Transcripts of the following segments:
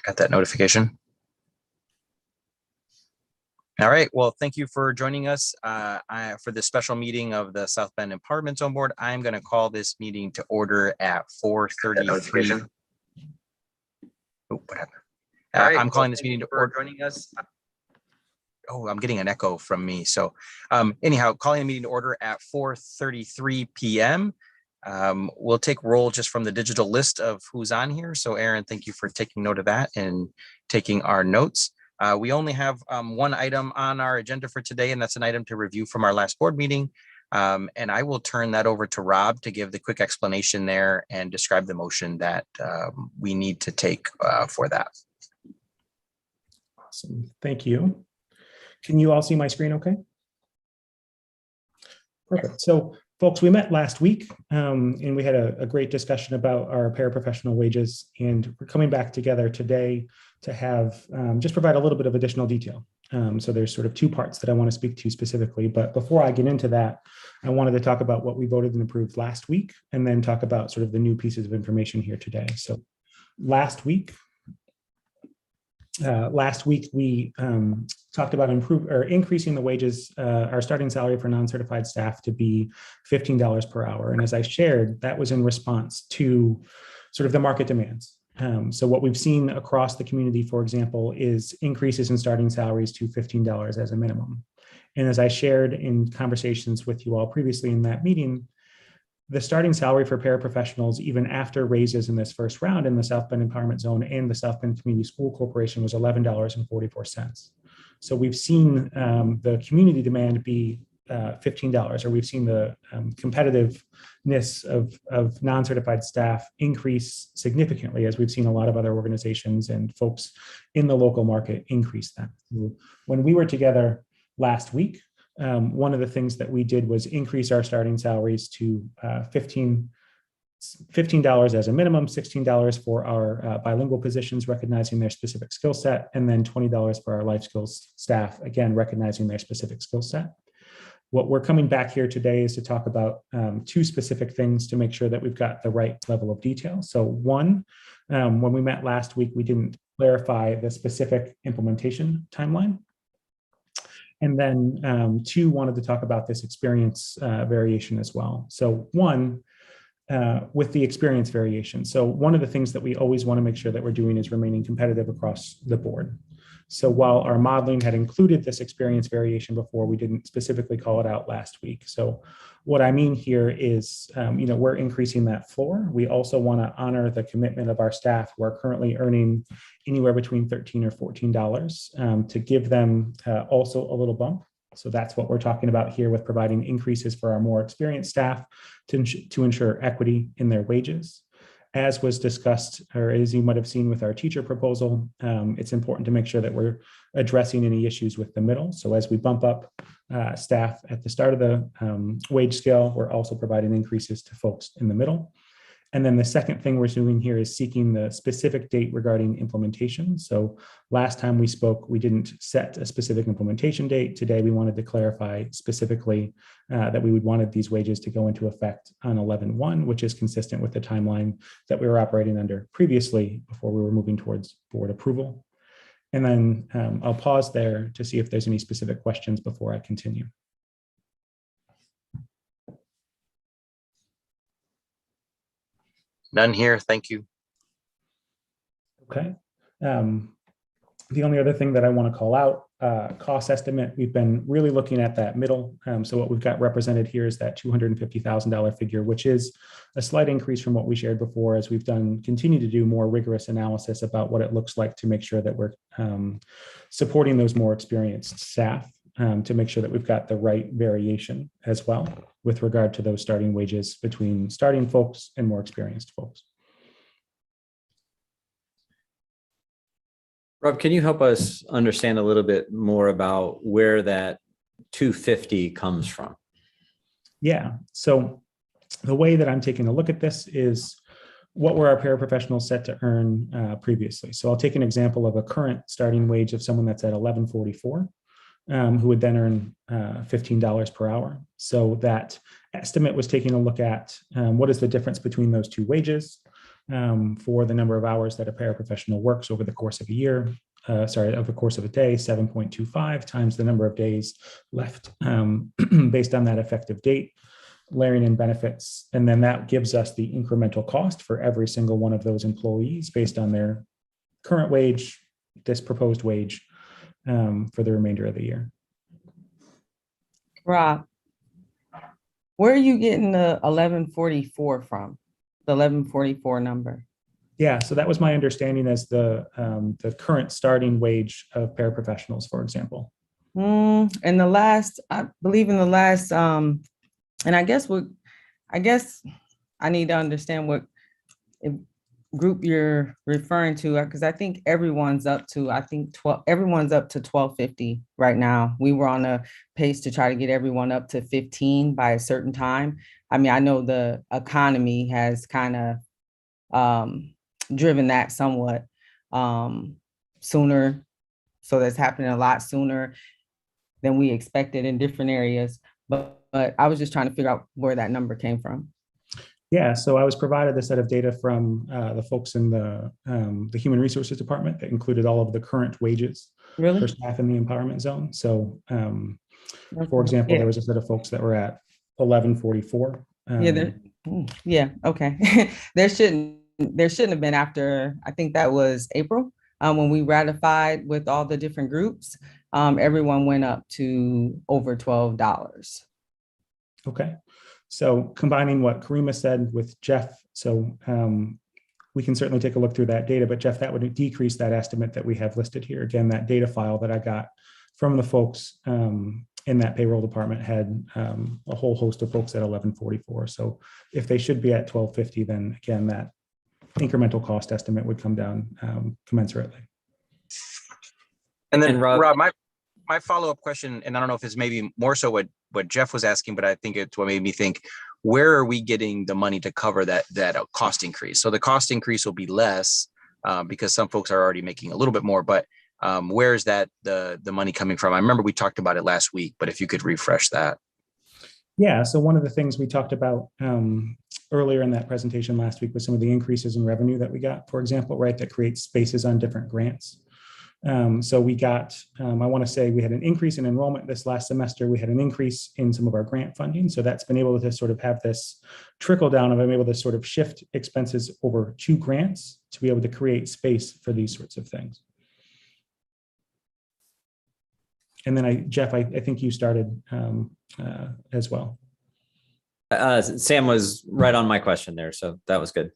Got that notification. All right. Well, thank you for joining us for this special meeting of the South Bend Empowerment Zone Board. I'm going to call this meeting to order at 4:33. Oh, what happened? I'm calling this meeting to order. Joining us. Oh, I'm getting an echo from me. So anyhow, calling the meeting to order at 4:33 p.m. We'll take roll just from the digital list of who's on here. So Aaron, thank you for taking note of that and taking our notes. We only have one item on our agenda for today, and that's an item to review from our last board meeting. And I will turn that over to Rob to give the quick explanation there and describe the motion that we need to take for that. Awesome. Thank you. Can you all see my screen okay? Perfect. So folks, we met last week and we had a great discussion about our paraprofessional wages, and we're coming back together today to have just provide a little bit of additional detail. So there's sort of two parts that I want to speak to specifically, but before I get into that, I wanted to talk about what we voted and approved last week, and then talk about sort of the new pieces of information here today. So last week we talked about increasing the wages, our starting salary for non-certified staff to be $15 per hour. And as I shared, that was in response to sort of the market demands. So what we've seen across the community, for example, is increases in starting salaries to $15 as a minimum. And as I shared in conversations with you all previously in that meeting, the starting salary for paraprofessionals, even after raises in this first round in the South Bend Empowerment Zone and the South Bend Community School Corporation, was $11.44. So we've seen the community demand be $15, or we've seen the competitiveness of non-certified staff increase significantly, as we've seen a lot of other organizations and folks in the local market increase that. When we were together last week, one of the things that we did was increase our starting salaries to $15 as a minimum, $16 for our bilingual positions, recognizing their specific skill set, and then $20 for our life skills staff, again, recognizing their specific skill set. What we're coming back here today is to talk about two specific things to make sure that we've got the right level of detail. So one, when we met last week, we didn't clarify the specific implementation timeline. And then two, wanted to talk about this experience variation as well. So one, with the experience variation. So one of the things that we always want to make sure that we're doing is remaining competitive across the board. So while our modeling had included this experience variation before, we didn't specifically call it out last week. So what I mean here is, we're increasing that floor. We also want to honor the commitment of our staff who are currently earning anywhere between $13 or $14 to give them also a little bump. So that's what we're talking about here with providing increases for our more experienced staff to ensure equity in their wages. As was discussed, or as you might have seen with our teacher proposal, it's important to make sure that we're addressing any issues with the middle. So as we bump up staff at the start of the wage scale, we're also providing increases to folks in the middle. And then the second thing we're doing here is seeking the specific date regarding implementation. So last time we spoke, we didn't set a specific implementation date. Today, we wanted to clarify specifically that we wanted these wages to go into effect on 11/1, which is consistent with the timeline that we were operating under previously before we were moving towards board approval. And then I'll pause there to see if there's any specific questions before I continue. None here. Thank you. Okay. The only other thing that I want to call out, cost estimate, we've been really looking at that middle. So what we've got represented here is that $250,000 figure, which is a slight increase from what we shared before, as we've continue to do more rigorous analysis about what it looks like to make sure that we're supporting those more experienced staff, to make sure that we've got the right variation as well with regard to those starting wages between starting folks and more experienced folks. Rob, can you help us understand a little bit more about where that 250 comes from? Yeah, so the way that I'm taking a look at this is what were our paraprofessionals set to earn previously. So I'll take an example of a current starting wage of someone that's at $11.44. Who would then earn $15 per hour. So that estimate was taking a look at what is the difference between those two wages, for the number of hours that a paraprofessional works over the course of a year. Over the course of a day, 7.25 times the number of days left based on that effective date, layering in benefits. And then that gives us the incremental cost for every single one of those employees based on their current wage, this proposed wage for the remainder of the year. Rob, where are you getting the 1144 from? The 1144 number? Yeah, so that was my understanding as the current starting wage of paraprofessionals, for example. I believe in the last, and I guess I need to understand what group you're referring to, because I think everyone's up to 1250 right now. We were on a pace to try to get everyone up to 15 by a certain time. I mean, I know the economy has kind of driven that somewhat sooner. So that's happening a lot sooner than we expected in different areas. But I was just trying to figure out where that number came from. Yeah, so I was provided a set of data from the folks in the Human Resources Department that included all of the current wages for staff in the empowerment zone. So, for example, there was a set of folks that were at 1144. Okay. There shouldn't have been after, I think that was April, when we ratified with all the different groups, everyone went up to over $12. Okay. So combining what Karima said with Jeff, so we can certainly take a look through that data, but Jeff, that would decrease that estimate that we have listed here. Again, that data file that I got from the folks in that payroll department had a whole host of folks at 1144. So if they should be at 1250, then again, that incremental cost estimate would come down commensurately. And then Rob, my follow-up question, and I don't know if it's maybe more so what Jeff was asking, but I think it's what made me think, where are we getting the money to cover that cost increase? So the cost increase will be less because some folks are already making a little bit more, but where is that the money coming from? I remember we talked about it last week, but if you could refresh that. Yeah, so one of the things we talked about earlier in that presentation last week was some of the increases in revenue that we got, for example, right, that creates spaces on different grants. So we got, I want to say we had an increase in enrollment this last semester. We had an increase in some of our grant funding. So that's been able to sort of have this trickle down of I'm able to sort of shift expenses over to grants to be able to create space for these sorts of things. And then Jeff, I think you started as well. Sam was right on my question there, so that was good.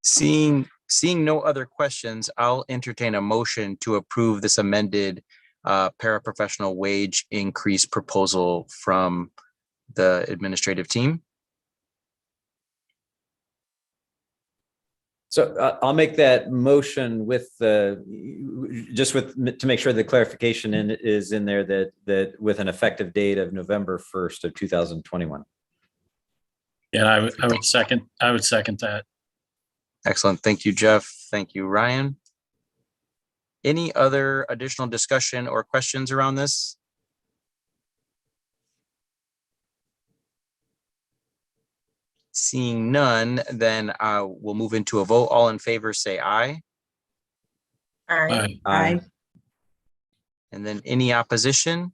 Seeing no other questions, I'll entertain a motion to approve this amended paraprofessional wage increase proposal from the administrative team. So I'll make that motion with to make sure the clarification is in there that with an effective date of November 1st of 2021. Yeah, I would second that. Excellent. Thank you, Jeff. Thank you, Ryan. Any other additional discussion or questions around this? Seeing none, then we'll move into a vote. All in favor, say aye. Aye. Aye. And then any opposition?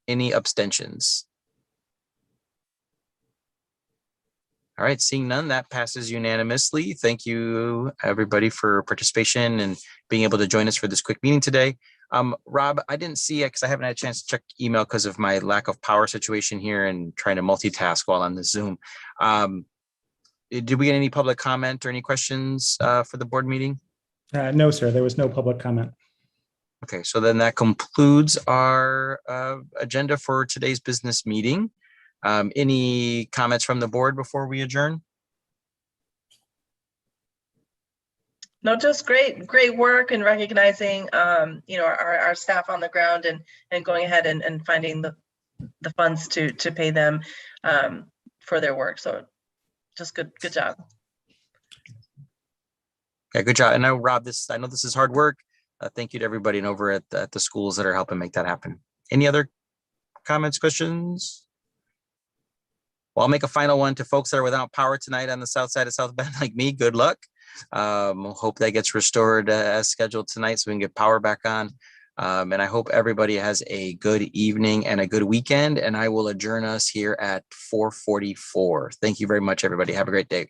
Any abstentions? All right, seeing none, that passes unanimously. Thank you, everybody, for participation and being able to join us for this quick meeting today. Rob, I didn't see it because I haven't had a chance to check email because of my lack of power situation here and trying to multitask while on the Zoom. Did we get any public comment or any questions for the board meeting? No, sir, there was no public comment. Okay, so then that concludes our agenda for today's business meeting. Any comments from the board before we adjourn? No, just great work and recognizing, our staff on the ground and going ahead and finding the funds to pay them for their work. So just good job. Yeah, good job. And I know, Rob, I know this is hard work. Thank you to everybody and over at the schools that are helping make that happen. Any other comments, questions? Well, I'll make a final one to folks that are without power tonight on the south side of South Bend, like me. Good luck. Hope that gets restored as scheduled tonight so we can get power back on. And I hope everybody has a good evening and a good weekend. And I will adjourn us here at 4:44. Thank you very much, everybody. Have a great day.